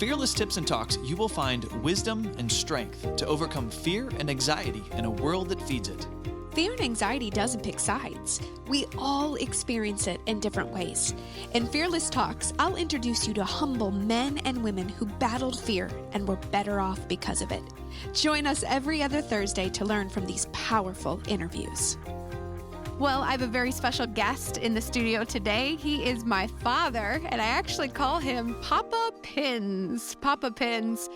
Fearless Tips and Talks, you will find wisdom and strength to overcome fear and anxiety in a world that feeds it. Fear and anxiety doesn't pick sides. We all experience it in different ways. In Fearless Talks, I'll introduce you to humble men and women who battled fear and were better off because of it. Join us every other Thursday to learn from these powerful interviews. Well, I have a very special guest in the studio today. He is my father, and I actually call him Papa Pinz. Papa Pinz.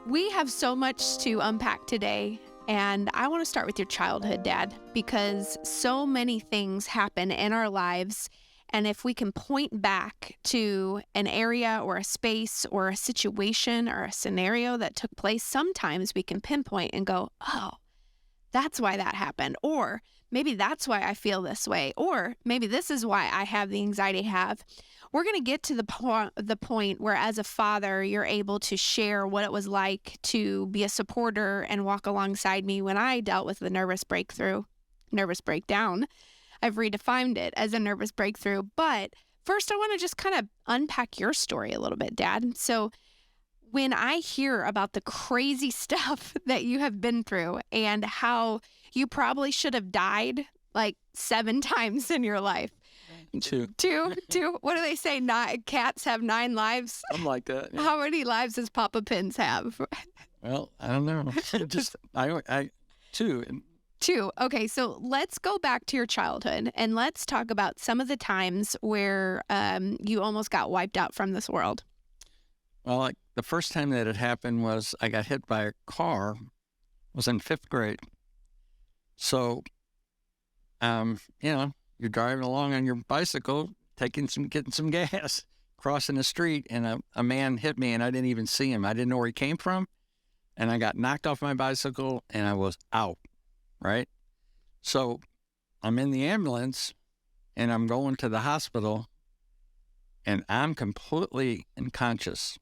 We have so much to unpack today. And I want to start with your childhood, Dad, because so many things happen in our lives. And if we can point back to an area or a space or a situation or a scenario that took place, sometimes we can pinpoint and go, oh, that's why that happened. Or maybe that's why I feel this way. Or maybe this is why I have the anxiety I have. We're going to get to the point where as a father, you're able to share what it was like to be a supporter and walk alongside me when I dealt with the nervous breakdown. I've redefined it as a nervous breakthrough. But first, I want to just kind of unpack your story a little bit, Dad. So when I hear about the crazy stuff that you have been through and how you probably should have died like 7 times in your life. Two. What do they say? Cats have 9 lives? Something like that. Yeah. How many lives does Papa Pinz have? Well, I don't know. Two. 2. Okay, so let's go back to your childhood and let's talk about some of the times where you almost got wiped out from this world. Well, the first time that it happened was I got hit by a car. I was in 5th grade. So, you're driving along on your bicycle, getting some gas, crossing the street, and a man hit me, and I didn't even see him. I didn't know where he came from, and I got knocked off my bicycle, and I was out, right? So I'm in the ambulance, and I'm going to the hospital, and I'm completely unconscious.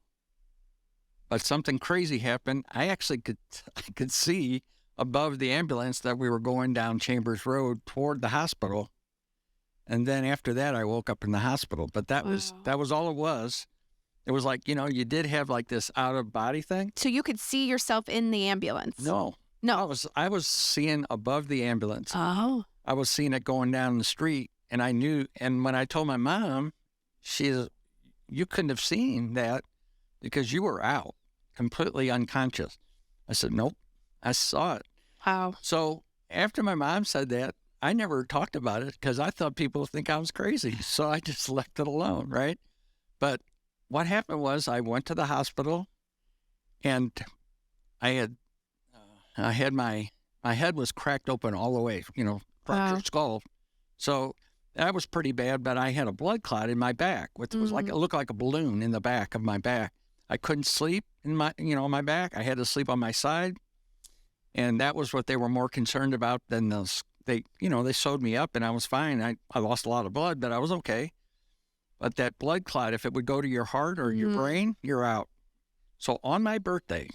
But something crazy happened. I could see above the ambulance that we were going down Chambers Road toward the hospital. And then after that, I woke up in the hospital. But that was all it was. It was like, you did have like this out-of-body thing. So you could see yourself in the ambulance? No. I was seeing above the ambulance. Oh. I was seeing it going down the street, and I knew. And when I told my mom, you couldn't have seen that because you were out, completely unconscious. I said, nope, I saw it. Wow. So after my mom said that, I never talked about it because I thought people would think I was crazy. So I just left it alone, right? But what happened was I went to the hospital, and I had my head was cracked open all the way, fractured skull. So that was pretty bad, but I had a blood clot in my back, which was it looked like a balloon in the back of my back. I couldn't sleep in my back. I had to sleep on my side. And that was what they were more concerned about than they sewed me up and I was fine. I lost a lot of blood, but I was okay. But that blood clot, if it would go to your heart or your brain, you're out. So on my birthday,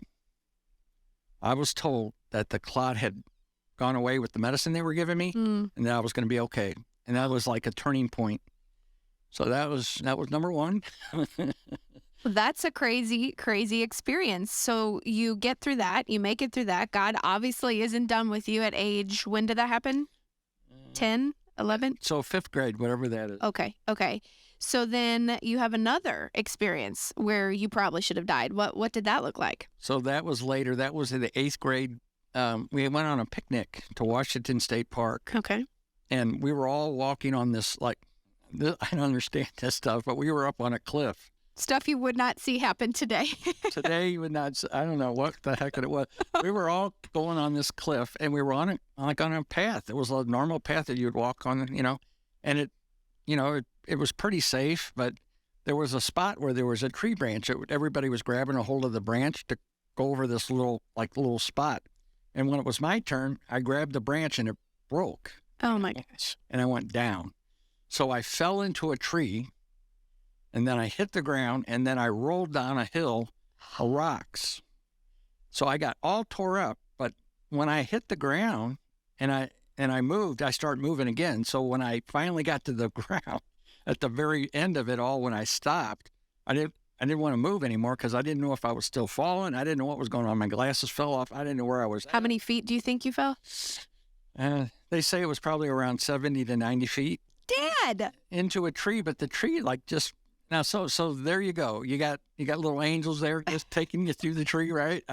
I was told that the clot had gone away with the medicine they were giving me and that I was going to be okay. And that was like a turning point. So that was number 1. That's a crazy, crazy experience. So you get through that. You make it through that. God obviously isn't done with you at age, when did that happen? 10, 11? So 5th grade, whatever that is. Okay. So then you have another experience where you probably should have died. What did that look like? So that was later. That was in the 8th grade. We went on a picnic to Washington State Park. Okay. And we were all walking on this, I don't understand this stuff, but we were up on a cliff. Stuff you would not see happen today. Today you would not. I don't know what the heck it was. We were all going on this cliff, and we were on a path. It was a normal path that you would walk on, and it was pretty safe. But there was a spot where there was a tree branch. Everybody was grabbing a hold of the branch to go over this little spot. And when it was my turn, I grabbed the branch and it broke. Oh my gosh! And I went down. So I fell into a tree. And then I hit the ground, and then I rolled down a hill of rocks. So I got all tore up. But when I hit the ground and I moved, I started moving again. So when I finally got to the ground, at the very end of it all, when I stopped, I I didn't want to move anymore because I didn't know if I was still falling. I didn't know what was going on. My glasses fell off. I didn't know where I was How many feet do you think you fell? They say it was probably around 70 to 90 feet. Dad! Into a tree, but the tree just now. So there you go. You got little angels there just taking you through the tree, right?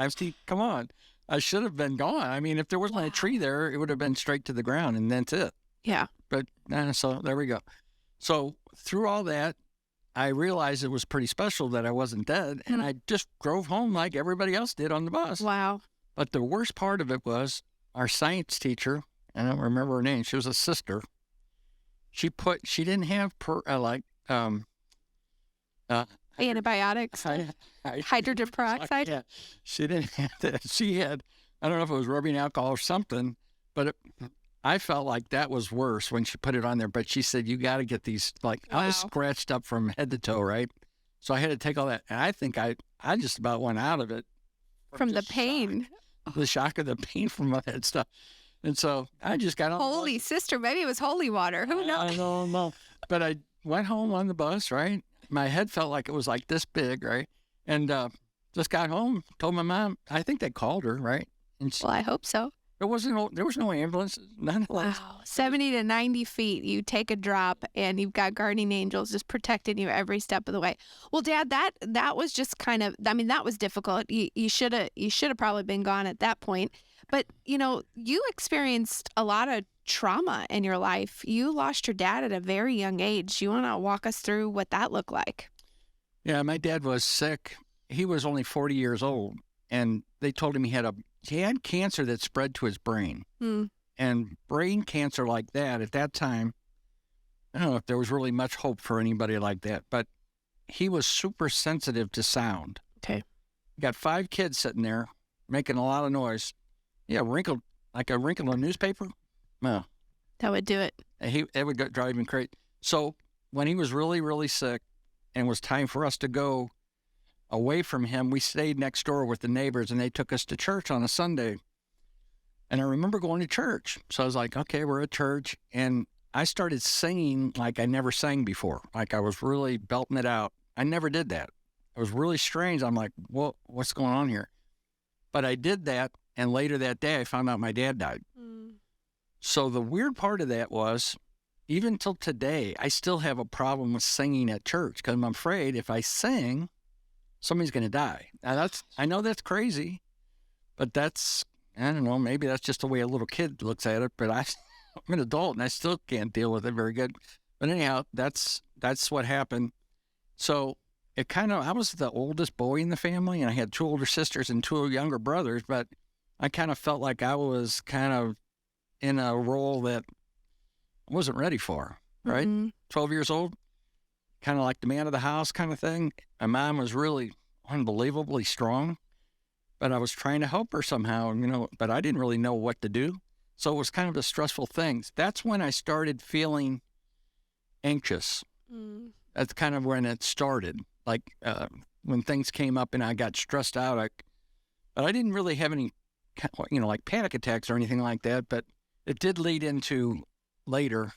Come on. I should have been gone. I mean, if there wasn't a tree there, it would have been straight to the ground, and that's it. Yeah. But so there we go. So through all that, I realized it was pretty special that I wasn't dead, and I just drove home like everybody else did on the bus. Wow. But the worst part of it was our science teacher, I don't remember her name, she was a sister. She didn't have Antibiotics, hydrogen peroxide. Yeah, she didn't have that. She had, I don't know if it was rubbing alcohol or something, but I felt like that was worse when she put it on there. But she said, you got to get these, I was scratched up from head to toe, right? So I had to take all that. And I think I just about went out of it. From the pain. The shock of the pain from all that stuff. And so I just got on. Holy sister, maybe it was holy water. Who knows? I don't know. But I went home on the bus, right? My head felt like it was like this big, right? And just got home, told my mom. I think they called her, right? And Well, I hope so. there was no ambulance, none of that. Wow. 70 to 90 feet. You take a drop and you've got guardian angels just protecting you every step of the way. Well, Dad, that was just kind of, I mean, that was difficult. You should have probably been gone at that point. But, you experienced a lot of trauma in your life. You lost your dad at a very young age. You want to walk us through what that looked like? Yeah, my dad was sick. He was only 40 years old, and they told him he had cancer that spread to his brain. And brain cancer like that, at that time, I don't know if there was really much hope for anybody like that, but he was super sensitive to sound. Okay. Got 5 kids sitting there making a lot of noise. Yeah, wrinkled, like a wrinkle in a newspaper. No. That would do it. It would drive him crazy. So when he was really, really sick and it was time for us to go away from him, we stayed next door with the neighbors, and they took us to church on a Sunday. And I remember going to church. So I was like, okay, we're at church. And I started singing like I never sang before. Like I was really belting it out. I never did that. It was really strange. I'm like, what's going on here? But I did that. And later that day, I found out my dad died. So the weird part of that was, even till today, I still have a problem with singing at church because I'm afraid if I sing, somebody's going to die. Now I know that's crazy, but I don't know, maybe that's just the way a little kid looks at it, but I'm an adult and I still can't deal with it very good. But anyhow, that's what happened. So I was the oldest boy in the family, and I had 2 older sisters and 2 younger brothers, but I kind of felt like I was kind of in a role that I wasn't ready for, right? 12 years old, kind of like the man of the house kind of thing. My mom was really unbelievably strong, but I was trying to help her somehow, but I didn't really know what to do. So it was kind of a stressful thing. That's when I started feeling anxious. That's kind of when it started. Like when things came up and I got stressed out, but I didn't really have any, like panic attacks or anything like that, but it did lead into later.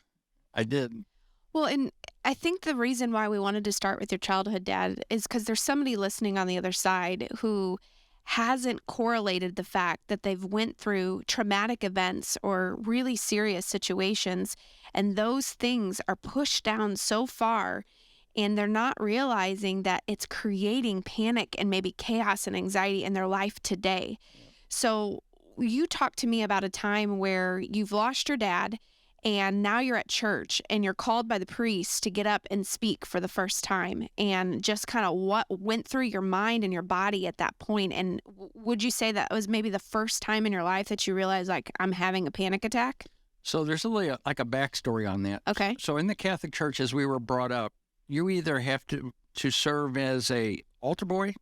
I did. Well, and I think the reason why we wanted to start with your childhood, Dad, is because there's somebody listening on the other side who hasn't correlated the fact that they've went through traumatic events or really serious situations, and those things are pushed down so far, and they're not realizing that it's creating panic and maybe chaos and anxiety in their life today. So you talked to me about a time where you've lost your dad, and now you're at church and you're called by the priest to get up and speak for the first time, and just kind of what went through your mind and your body at that point. And would you say that was maybe the first time in your life that you realized, like, I'm having a panic attack? So there's really a backstory on that. Okay. So in the Catholic Church, as we were brought up, you either have to serve as a altar boy,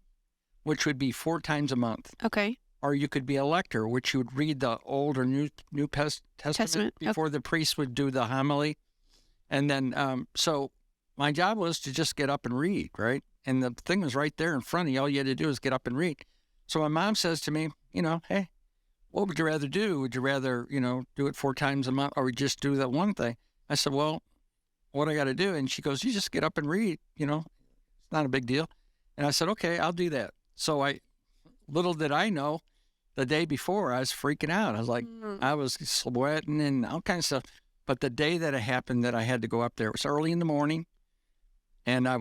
which would be 4 times a month. Okay. Or you could be a lector, which you would read the Old or New Testament before the priest would do the homily. And then, so my job was to just get up and read, right? And the thing was right there in front of you. All you had to do is get up and read. So my mom says to me, hey, what would you rather do? Would you rather, do it 4 times a month, or just do that one thing? I said, well, what I got to do? And she goes, you just get up and read, it's not a big deal. And I said, okay, I'll do that. So little did I know, the day before I was freaking out. I was like, I was sweating and all kinds of stuff. But the day that it happened that I had to go up there, it was early in the morning, and I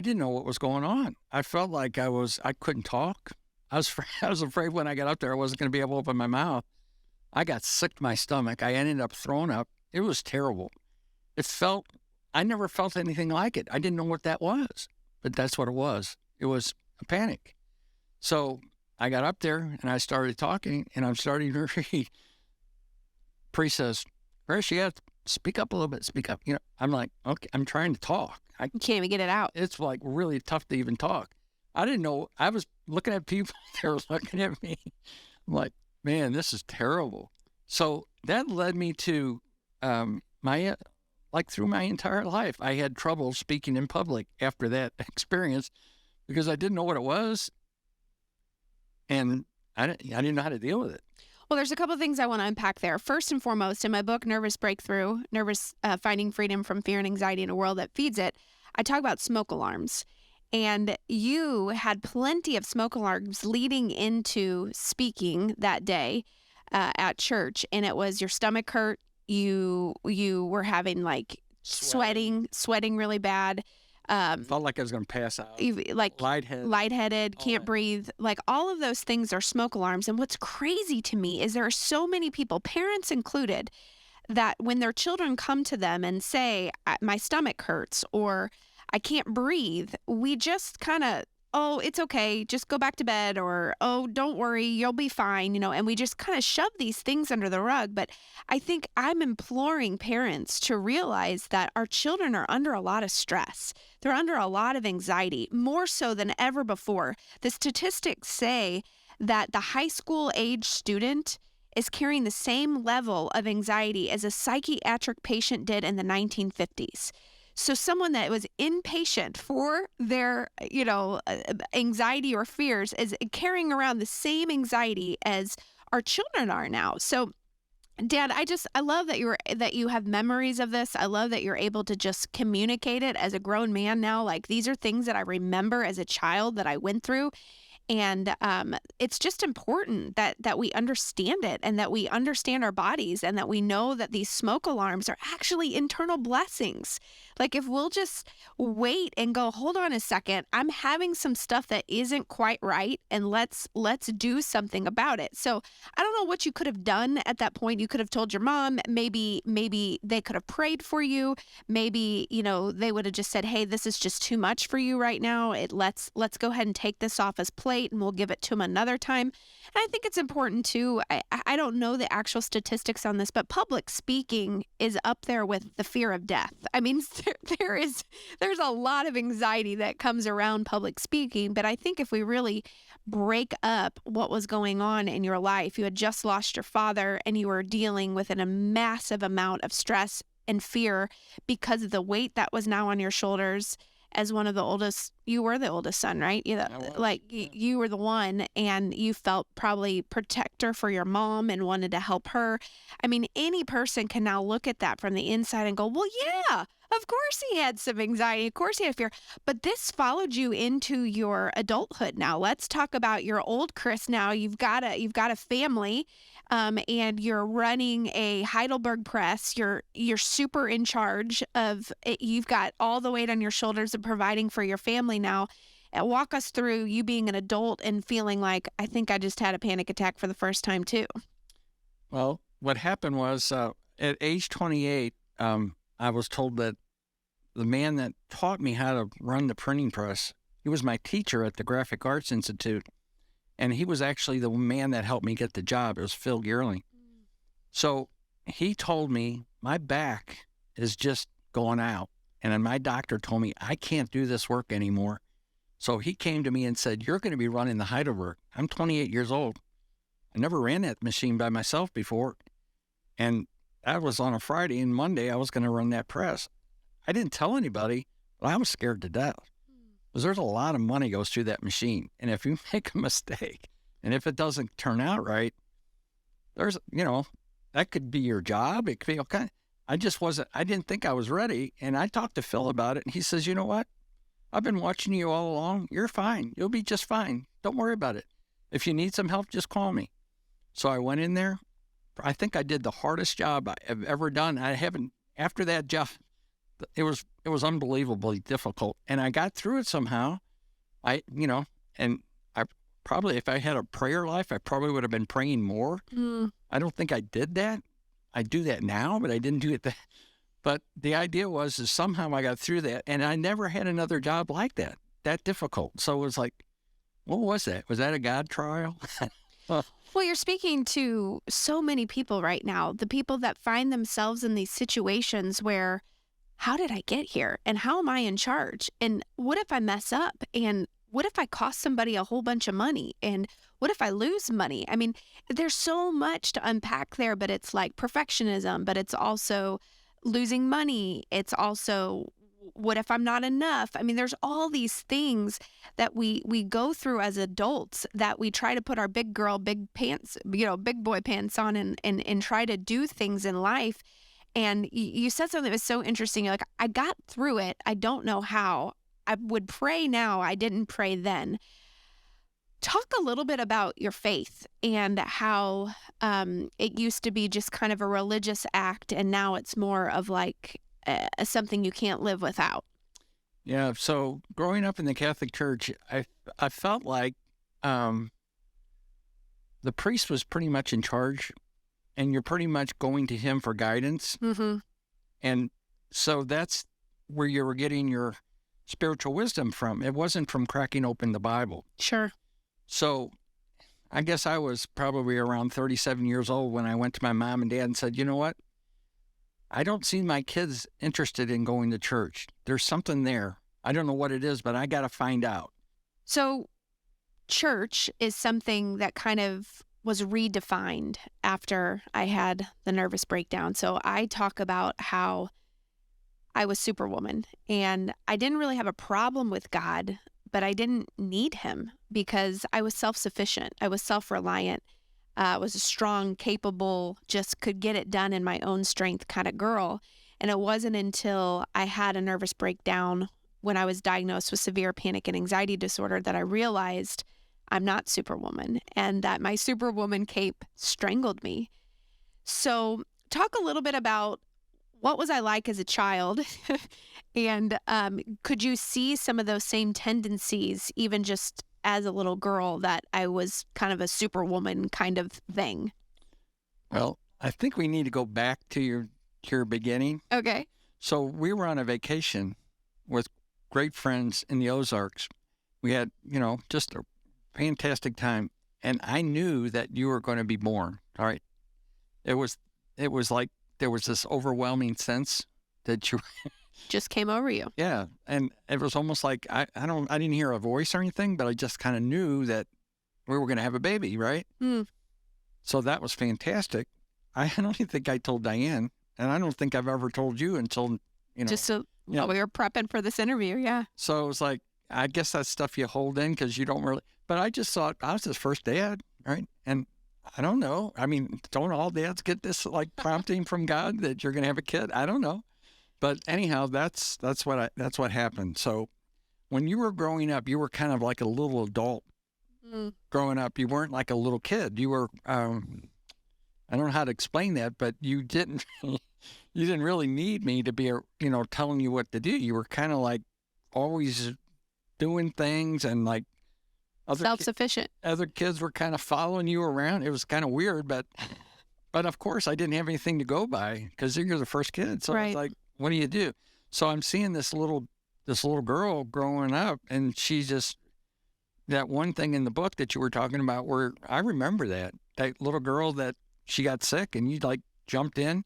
didn't know what was going on. I felt like I couldn't talk. I was afraid when I got up there I wasn't going to be able to open my mouth. I got sick to my stomach. I ended up throwing up. It was terrible. I never felt anything like it. I didn't know what that was, but that's what it was. It was a panic. So I got up there and I started talking, and I'm starting to read. Priest says, Chris, you have to speak up a little bit, speak up. I'm like, okay, I'm trying to talk. You can't even get it out. It's like really tough to even talk. I didn't know. I was looking at people, they were looking at me. I'm like, man, this is terrible. So that led me to through my entire life, I had trouble speaking in public after that experience because I didn't know what it was. And I didn't know how to deal with it. Well, there's a couple of things I want to unpack there. First and foremost, in my book, Nervous Breakthrough, Finding Freedom from Fear and Anxiety in a World That Feeds It, I talk about smoke alarms. And you had plenty of smoke alarms leading into speaking that day at church. And it was your stomach hurt. You were having like sweating really bad. Felt like I was going to pass out. Like lightheaded, All can't that. breathe. Like all of those things are smoke alarms. And what's crazy to me is there are so many people, parents included, that when their children come to them and say, my stomach hurts or I can't breathe, we just kind of, oh, it's okay, just go back to bed, or, oh, don't worry, you'll be fine, and we just kind of shove these things under the rug. But I think I'm imploring parents to realize that our children are under a lot of stress. They're under a lot of anxiety, more so than ever before. The statistics say that the high school age student is carrying the same level of anxiety as a psychiatric patient did in the 1950s. So someone that was inpatient for their, anxiety or fears is carrying around the same anxiety as our children are now. So, Dad, I love that you have memories of this. I love that you're able to just communicate it as a grown man now. Like, these are things that I remember as a child that I went through. And it's just important that we understand it, and that we understand our bodies, and that we know that these smoke alarms are actually internal blessings. Like, if we'll just wait and go, hold on a second, I'm having some stuff that isn't quite right, and let's do something about it. So I don't know what you could have done at that point. You could have told your mom, maybe they could have prayed for you. Maybe, they would have just said, hey, this is just too much for you right now. Let's go ahead and take this off his plate, and we'll give it to him another time. And I think it's important too. I don't know the actual statistics on this, but public speaking is up there with the fear of death. I mean, there's a lot of anxiety that comes around public speaking, but I think if we really break up what was going on in your life, you had just lost your father and you were dealing with a massive amount of stress and fear because of the weight that was now on your shoulders. As one of the oldest, you were the oldest son, right? You were the one, and you felt probably protector for your mom and wanted to help her. I mean, any person can now look at that from the inside and go, well, yeah, of course he had some anxiety. Of course he had fear. But this followed you into your adulthood now. Let's talk about your old Chris now. You've got a family. And you're running a Heidelberg press. You're super in charge of it. You've got all the weight on your shoulders of providing for your family now. And walk us through you being an adult and feeling like, I think I just had a panic attack for the first time too. Well, what happened was at age 28, I was told that the man that taught me how to run the printing press, he was my teacher at the Graphic Arts Institute. And he was actually the man that helped me get the job. It was Phil Geerling. So he told me my back is just going out. And then my doctor told me I can't do this work anymore. So he came to me and said, you're going to be running the Heidelberg. I'm 28 years old. I never ran that machine by myself before. And that was on a Friday, and Monday I was going to run that press. I didn't tell anybody, but I was scared to death. Because there's a lot of money goes through that machine. And if you make a mistake, and if it doesn't turn out right, there's, that could be your job. It could be okay. I didn't think I was ready. And I talked to Phil about it. And he says, you know what? I've been watching you all along. You're fine. You'll be just fine. Don't worry about it. If you need some help, just call me. So I went in there. I think I did the hardest job I've ever done. I haven't, after that job, it was unbelievably difficult. And I got through it somehow. And I probably, if I had a prayer life, I probably would have been praying more. I don't think I did that. I do that now, but I didn't do it then. But the idea is somehow I got through that, and I never had another job like that difficult. So it was like, what was that? Was that a God trial? Well, you're speaking to so many people right now, the people that find themselves in these situations where, how did I get here? And how am I in charge? And what if I mess up? And what if I cost somebody a whole bunch of money? And what if I lose money? I mean, there's so much to unpack there, but it's like perfectionism, but it's also losing money. It's also, what if I'm not enough? I mean, there's all these things that we go through as adults that we try to put our big girl, big pants, big boy pants on and try to do things in life. And you said something that was so interesting. You're like, I got through it. I don't know how. I would pray now. I didn't pray then. Talk a little bit about your faith and how it used to be just kind of a religious act, and now it's more of like something you can't live without. Yeah. So growing up in the Catholic Church, I felt like the priest was pretty much in charge, and you're pretty much going to him for guidance. Mm-hmm. And so that's where you were getting your spiritual wisdom from. It wasn't from cracking open the Bible. Sure. So I guess I was probably around 37 years old when I went to my mom and dad and said, you know what? I don't see my kids interested in going to church. There's something there. I don't know what it is, but I got to find out. So church is something that kind of was redefined after I had the nervous breakdown. So I talk about how I was Superwoman, and I didn't really have a problem with God, but I didn't need him because I was self-sufficient. I was self-reliant. I was a strong, capable, just could get it done in my own strength kind of girl. And it wasn't until I had a nervous breakdown when I was diagnosed with severe panic and anxiety disorder that I realized I'm not Superwoman and that my Superwoman cape strangled me. So talk a little bit about what was I like as a child? And could you see some of those same tendencies even just as a little girl, that I was kind of a Superwoman kind of thing? Well, I think we need to go back to your beginning. Okay. So we were on a vacation with great friends in the Ozarks. We had, just a fantastic time. And I knew that you were going to be born. All right. It was like there was this overwhelming sense that you just came over you. Yeah. And it was almost like I didn't hear a voice or anything, but I just kind of knew that we were going to have a baby, right? Mm. So that was fantastic. I don't even think I told Diane, and I don't think I've ever told you until, Just so we were prepping for this interview, yeah. So it was like, I guess that's stuff you hold in because you don't really, but I just thought I was his first dad, right? And I don't know. I mean, don't all dads get this like prompting from God that you're going to have a kid? I don't know. But anyhow, that's what happened. So when you were growing up, you were kind of like a little adult. Growing up. You weren't like a little kid. You were, I don't know how to explain that, but you didn't really need me to be, telling you what to do. You were kind of like always doing things, and like self-sufficient. Other kids were kind of following you around. It was kind of weird, but of course I didn't have anything to go by because you're the first kid. So right. It's like, what do you do? So I'm seeing this little girl growing up, and she's just, that one thing in the book that you were talking about where I remember that little girl that she got sick and you like jumped in.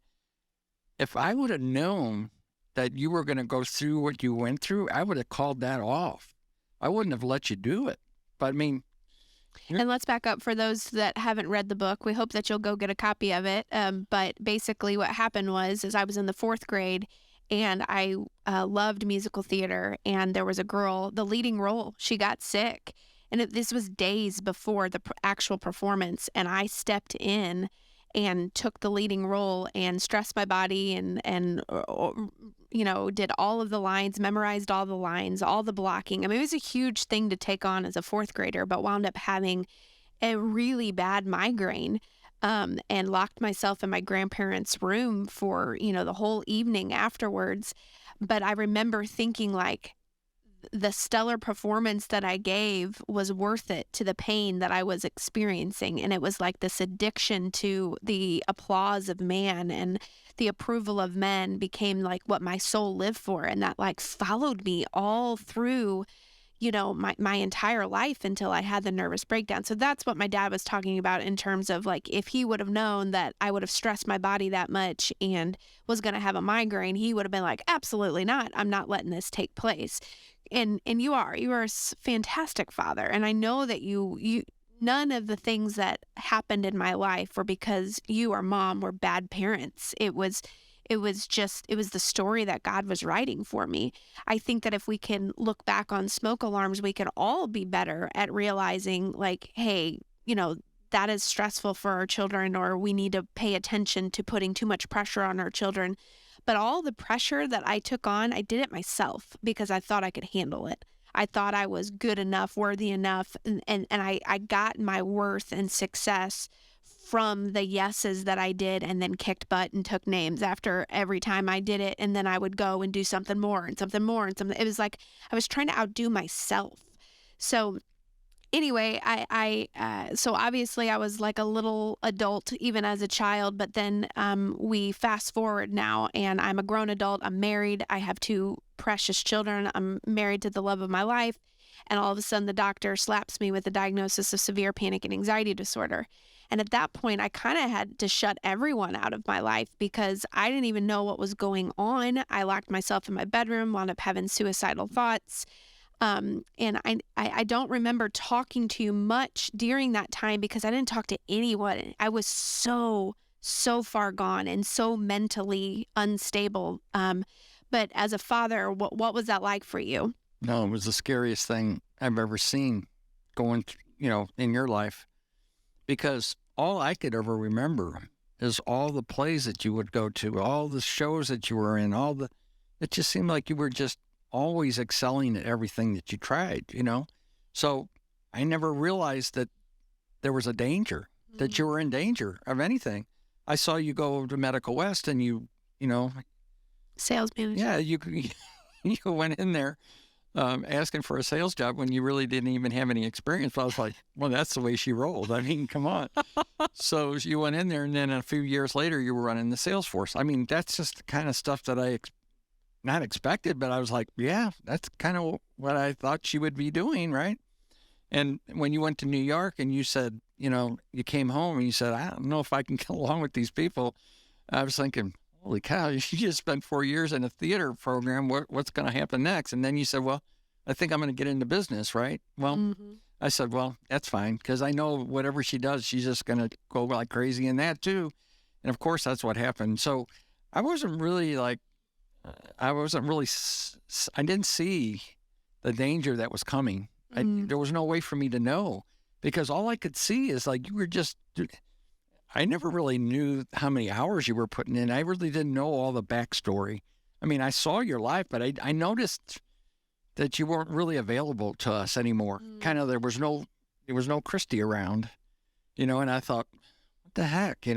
If I would have known that you were going to go through what you went through, I would have called that off. I wouldn't have let you do it. But I mean, and let's back up for those that haven't read the book. We hope that you'll go get a copy of it. But basically what happened was I was in the 4th grade and I loved musical theater, and there was a girl, the leading role, she got sick. And this was days before the actual performance, and I stepped in and took the leading role and stressed my body and did all of the lines, memorized all the lines, all the blocking. I mean, it was a huge thing to take on as a fourth grader, but wound up having a really bad migraine, and locked myself in my grandparents' room for, the whole evening afterwards. But I remember thinking, like, the stellar performance that I gave was worth it to the pain that I was experiencing. And it was like this addiction to the applause of man and the approval of men became like what my soul lived for. And that like followed me all through, my entire life until I had the nervous breakdown. So that's what my dad was talking about in terms of like, if he would have known that I would have stressed my body that much and was going to have a migraine, he would have been like, absolutely not. I'm not letting this take place. And you are a fantastic father. And I know that you none of the things that happened in my life were because you or mom were bad parents. It was the story that God was writing for me. I think that if we can look back on smoke alarms, we could all be better at realizing like, hey, that is stressful for our children, or we need to pay attention to putting too much pressure on our children. But all the pressure that I took on, I did it myself because I thought I could handle it. I thought I was good enough, worthy enough, and I got my worth and success from the yeses that I did, and then kicked butt and took names after every time I did it. And then I would go and do something more and something more and something. It was like I was trying to outdo myself. So anyway, so obviously I was like a little adult even as a child, but then we fast forward now and I'm a grown adult. I'm married. I have 2 precious children. I'm married to the love of my life. And all of a sudden the doctor slaps me with a diagnosis of severe panic and anxiety disorder. And at that point, I kind of had to shut everyone out of my life because I didn't even know what was going on. I locked myself in my bedroom, wound up having suicidal thoughts. And I don't remember talking to you much during that time because I didn't talk to anyone. I was so far gone and so mentally unstable. But as a father, what was that like for you? No, it was the scariest thing I've ever seen going, in your life, because all I could ever remember is all the plays that you would go to, all the shows that you were in, it just seemed like you were just always excelling at everything that you tried, So I never realized that there was a danger, that you were in danger of anything. I saw you go to Medical West and you Sales manager. Yeah, you went in there asking for a sales job when you really didn't even have any experience. I was like, well, that's the way she rolled. I mean, come on. So you went in there, and then a few years later, you were running the sales force. I mean, that's just the kind of stuff that I not expected, but I was like, yeah, that's kind of what I thought she would be doing, right? And when you went to New York and you said, you came home and you said, I don't know if I can get along with these people. I was thinking, holy cow, you just spent 4 years in a theater program. What's going to happen next? And then you said, well, I think I'm going to get into business, right? Well, I said, well, that's fine, because I know whatever she does, she's just going to go like crazy in that too. And of course, that's what happened. So I wasn't really I didn't see the danger that was coming. There was no way for me to know, because all I could see is like you were just, I never really knew how many hours you were putting in. I really didn't know all the backstory. I mean, I saw your life, but I noticed that you weren't really available to us anymore. Kind of, there was no Christy around, and I thought, what the heck,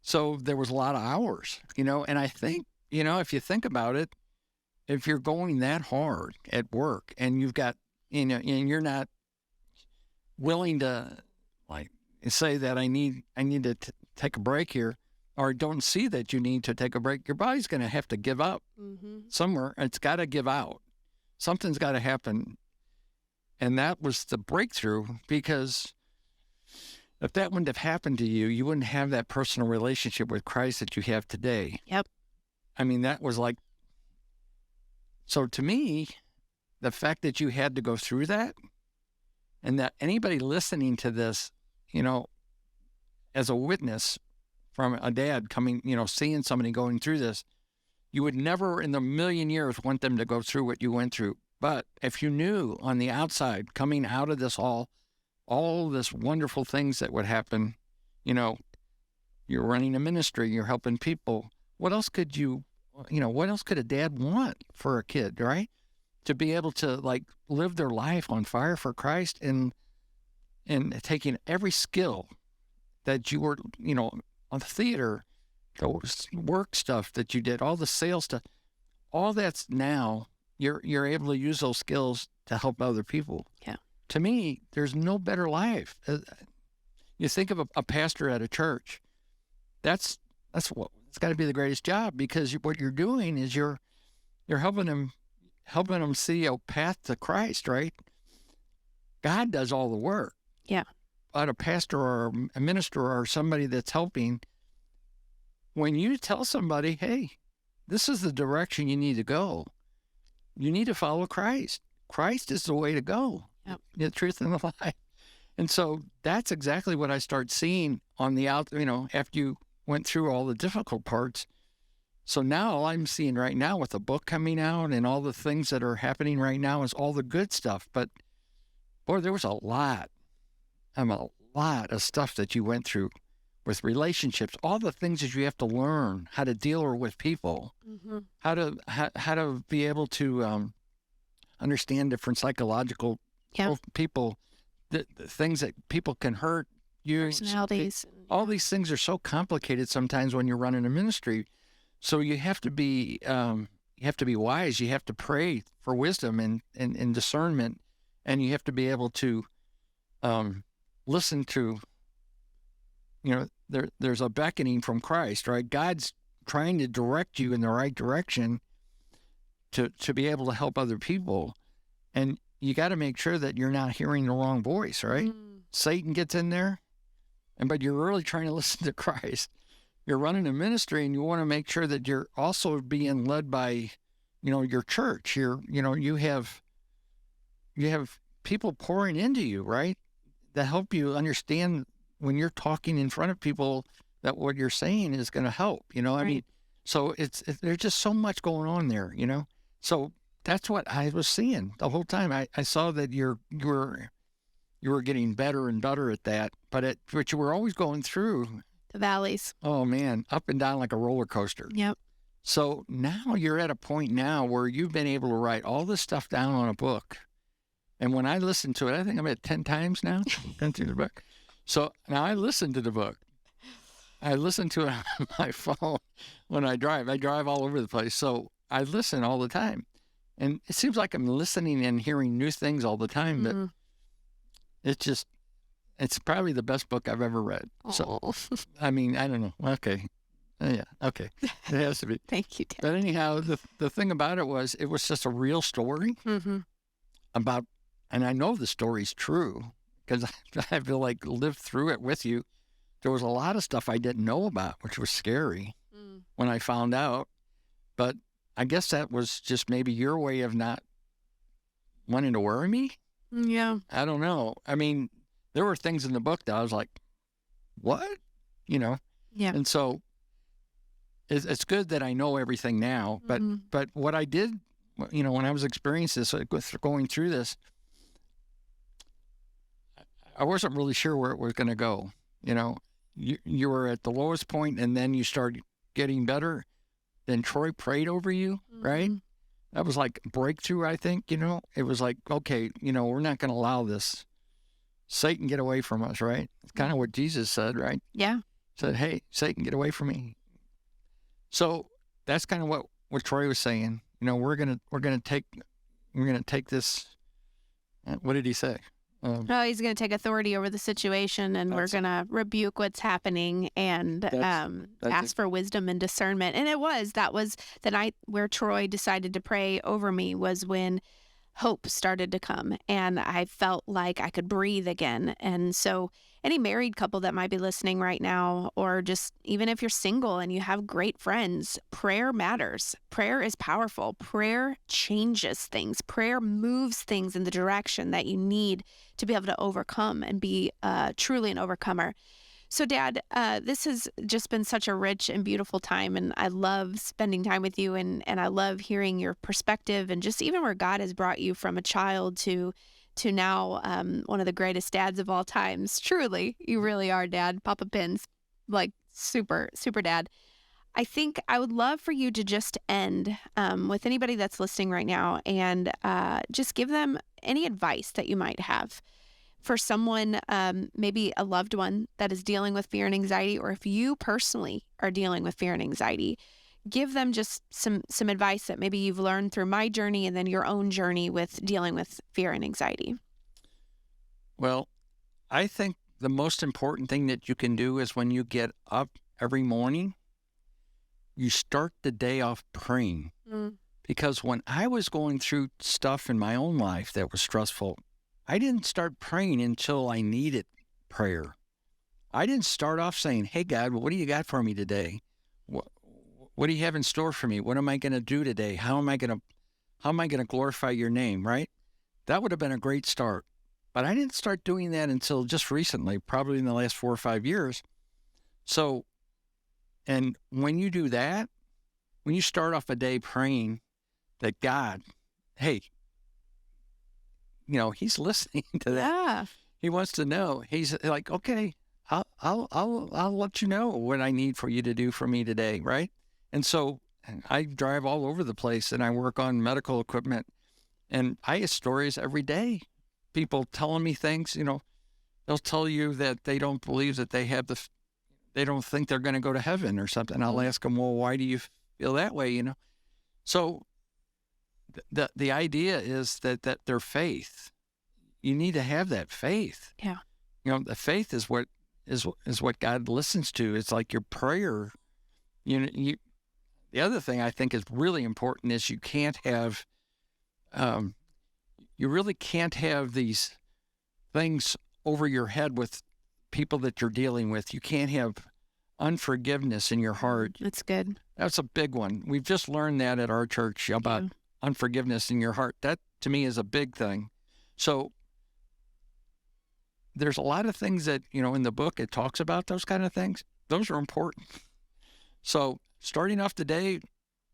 So there was a lot of hours, and I think, if you think about it, if you're going that hard at work and you've got, and you're not willing to say that I need to take a break here, or don't see that you need to take a break, your body's going to have to give up somewhere. It's got to give out. Something's got to happen. And that was the breakthrough, because if that wouldn't have happened to you, you wouldn't have that personal relationship with Christ that you have today. Yep. I mean, that was like, so to me, the fact that you had to go through that, and that anybody listening to this, as a witness from a dad coming, seeing somebody going through this, you would never in a million years want them to go through what you went through. But if you knew on the outside, coming out of this all this wonderful things that would happen, You're running a ministry. You're helping people. What else could what else could a dad want for a kid, right? To be able to like live their life on fire for Christ and taking every skill that you were, on the theater, the work stuff that you did, all the sales stuff, all that's now you're able to use those skills to help other people. Yeah. To me, there's no better life. You think of a pastor at a church. That's what it's got to be the greatest job, because what you're doing is you're helping them see a path to Christ, right? God does all the work. Yeah. But a pastor or a minister or somebody that's helping, when you tell somebody, hey, this is the direction you need to go, you need to follow Christ. Christ is the way to go. Yep. The truth and the life. And so that's exactly what I start seeing on the after you went through all the difficult parts. So now all I'm seeing right now with the book coming out and all the things that are happening right now is all the good stuff. But boy, there was a lot of stuff that you went through with relationships, all the things that you have to learn how to deal with people, Mm-hmm. how to be able to understand different psychological people, the things that people can hurt you. Personalities. All these things are so complicated sometimes when you're running a ministry. So you have to be wise. You have to pray for wisdom and discernment, and you have to be able to listen to. There's a beckoning from Christ, right? God's trying to direct you in the right direction to be able to help other people, and you got to make sure that you're not hearing the wrong voice, right? Mm. Satan gets in there, but you're really trying to listen to Christ. You're running a ministry, and you want to make sure that you're also being led by, your church. You have people pouring into you, right? That help you understand when you're talking in front of people that what you're saying is going to help. I mean, so there's just so much going on there. So that's what I was seeing the whole time. I saw that you were getting better and better at that, but you were always going through The valleys. oh man, up and down like a roller coaster. Yep. So now you're at a point now where you've been able to write all this stuff down on a book. And when I listen to it, I think I'm at 10 times now, been through the book. So now I listen to the book. I listen to it on my phone when I drive. I drive all over the place. So I listen all the time. And it seems like I'm listening and hearing new things all the time, but it's probably the best book I've ever read. So, I mean, I don't know. Okay. Yeah. Okay. It has to be. Thank you, Dad. But anyhow, the thing about it was just a real story about, and I know the story's true because I feel like lived through it with you. There was a lot of stuff I didn't know about, which was scary when I found out. But I guess that was just maybe your way of not wanting to worry me. Yeah. I don't know. I mean, there were things in the book that I was like, what? Yeah. And so it's good that I know everything now. But what I did, when I was experiencing this, going through this, I wasn't really sure where it was going to go. You were at the lowest point, and then you started getting better. Then Troy prayed over you, right? That was like breakthrough, I think. It was like, okay, we're not going to allow this Satan get away from us, right? It's kind of what Jesus said, right? Yeah. Said, hey, Satan, get away from me. So that's kind of what Troy was saying. We're gonna take this. What did he say? He's going to take authority over the situation, and we're going to rebuke what's happening and ask for wisdom and discernment. And that was the night where Troy decided to pray over me, was when hope started to come, and I felt like I could breathe again. And so any married couple that might be listening right now, or just even if you're single and you have great friends, prayer matters. Prayer is powerful. Prayer changes things. Prayer moves things in the direction that you need to be able to overcome and be truly an overcomer. So, Dad, this has just been such a rich and beautiful time, and I love spending time with you, and I love hearing your perspective, and just even where God has brought you from a child to now one of the greatest dads of all times. Truly, you really are, Dad. Papa Pinz, like super, super, Dad. I think I would love for you to just end with anybody that's listening right now and just give them any advice that you might have for someone, maybe a loved one that is dealing with fear and anxiety, or if you personally are dealing with fear and anxiety. Give them just some advice that maybe you've learned through my journey and then your own journey with dealing with fear and anxiety. Well, I think the most important thing that you can do is when you get up every morning, you start the day off praying. Because when I was going through stuff in my own life that was stressful, I didn't start praying until I needed prayer. I didn't start off saying, hey, God, what do you got for me today? What do you have in store for me? What am I going to do today? How am I going to glorify your name, right? That would have been a great start. But I didn't start doing that until just recently, probably in the last 4 or 5 years. So, and when you do that, when you start off a day praying that God, hey, he's listening to that. Yeah. He wants to know. He's like, okay, I'll let you know what I need for you to do for me today, right? And so I drive all over the place and I work on medical equipment, and I get stories every day. People telling me things, they'll tell you that they don't believe that they don't think they're going to go to heaven or something. I'll ask them, well, why do you feel that way? So the idea is that their faith, you need to have that faith. Yeah. The faith is what God listens to. It's like your prayer. The other thing I think is really important is you really can't have these things over your head with people that you're dealing with. You can't have unforgiveness in your heart. That's good. That's a big one. We've just learned that at our church about unforgiveness in your heart. That, to me, is a big thing. So there's a lot of things that, in the book, it talks about those kind of things. Those are important. So starting off the day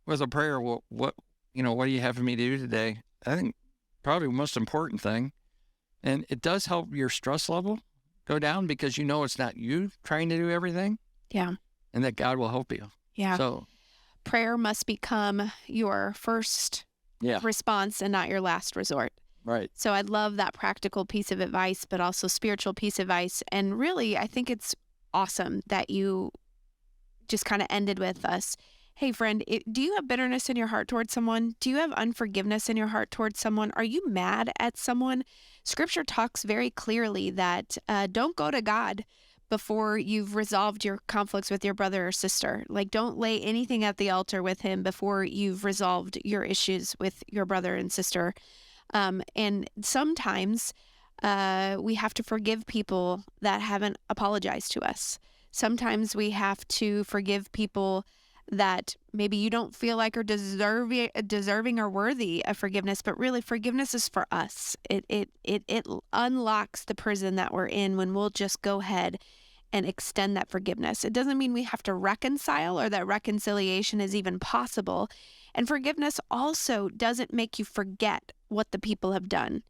with a prayer, what do you have for me to do today? I think probably the most important thing. And it does help your stress level go down because it's not you trying to do everything. Yeah. And that God will help you. Yeah. So prayer must become your first response and not your last resort. Right. So I love that practical piece of advice, but also spiritual piece of advice. And really, I think it's awesome that you just kind of ended with us. Hey, friend, do you have bitterness in your heart towards someone? Do you have unforgiveness in your heart towards someone? Are you mad at someone? Scripture talks very clearly that don't go to God before you've resolved your conflicts with your brother or sister. Like, don't lay anything at the altar with him before you've resolved your issues with your brother and sister. And sometimes we have to forgive people that haven't apologized to us. Sometimes we have to forgive people that maybe you don't feel like are deserving or worthy of forgiveness, but really forgiveness is for us. It unlocks the prison that we're in when we'll just go ahead and extend that forgiveness. It doesn't mean we have to reconcile or that reconciliation is even possible. And forgiveness also doesn't make you forget what the people have done.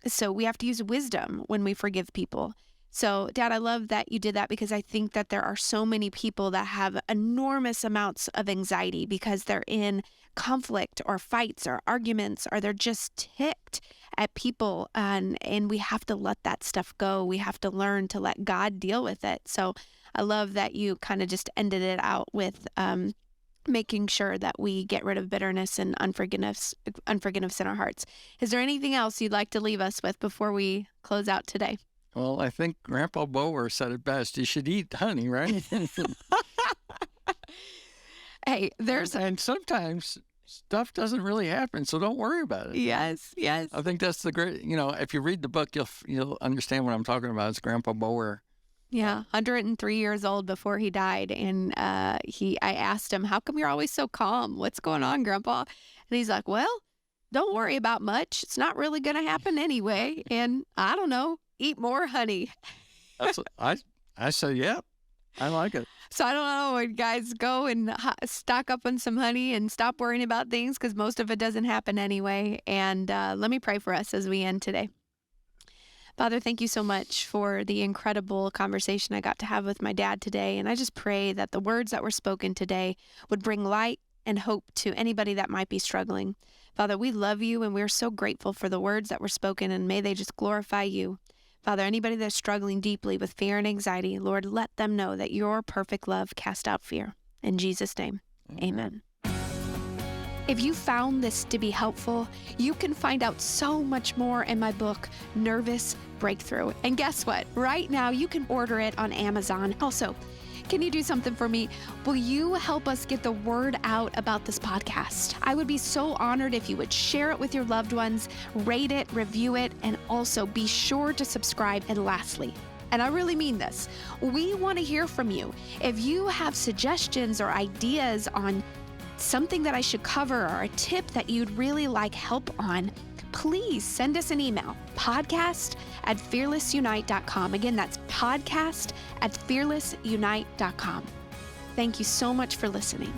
So we have to use wisdom when we forgive people. So, Dad, I love that you did that because I think that there are so many people that have enormous amounts of anxiety because they're in conflict or fights or arguments, or they're just ticked at people. And we have to let that stuff go. We have to learn to let God deal with it. So I love that you kind of just ended it out with making sure that we get rid of bitterness and unforgiveness in our hearts. Is there anything else you'd like to leave us with before we close out today? Well, I think Grandpa Bower said it best. You should eat honey, right? Hey, and sometimes stuff doesn't really happen, so don't worry about it. Yes. I think that's the great. If you read the book, you'll understand what I'm talking about. It's Grandpa Bower. Yeah, 103 years old before he died, and I asked him, "How come you're always so calm? What's going on, Grandpa?" And he's like, "Well, don't worry about much. It's not really going to happen anyway. And I don't know, eat more honey." That's I say, yeah, I like it. So I don't know, guys, go and stock up on some honey and stop worrying about things because most of it doesn't happen anyway. And let me pray for us as we end today. Father, thank you so much for the incredible conversation I got to have with my dad today. And I just pray that the words that were spoken today would bring light and hope to anybody that might be struggling. Father, we love you and we're so grateful for the words that were spoken, and may they just glorify you. Father, anybody that's struggling deeply with fear and anxiety, Lord, let them know that your perfect love casts out fear. In Jesus' name, amen. If you found this to be helpful, you can find out so much more in my book, Nervous Breakthrough. And guess what? Right now, you can order it on Amazon. Also, can you do something for me? Will you help us get the word out about this podcast? I would be so honored if you would share it with your loved ones, rate it, review it, and also be sure to subscribe. And lastly, and I really mean this, we want to hear from you. If you have suggestions or ideas on something that I should cover or a tip that you'd really like help on, please send us an email, podcast@fearlessunite.com. Again, that's podcast@fearlessunite.com. Thank you so much for listening.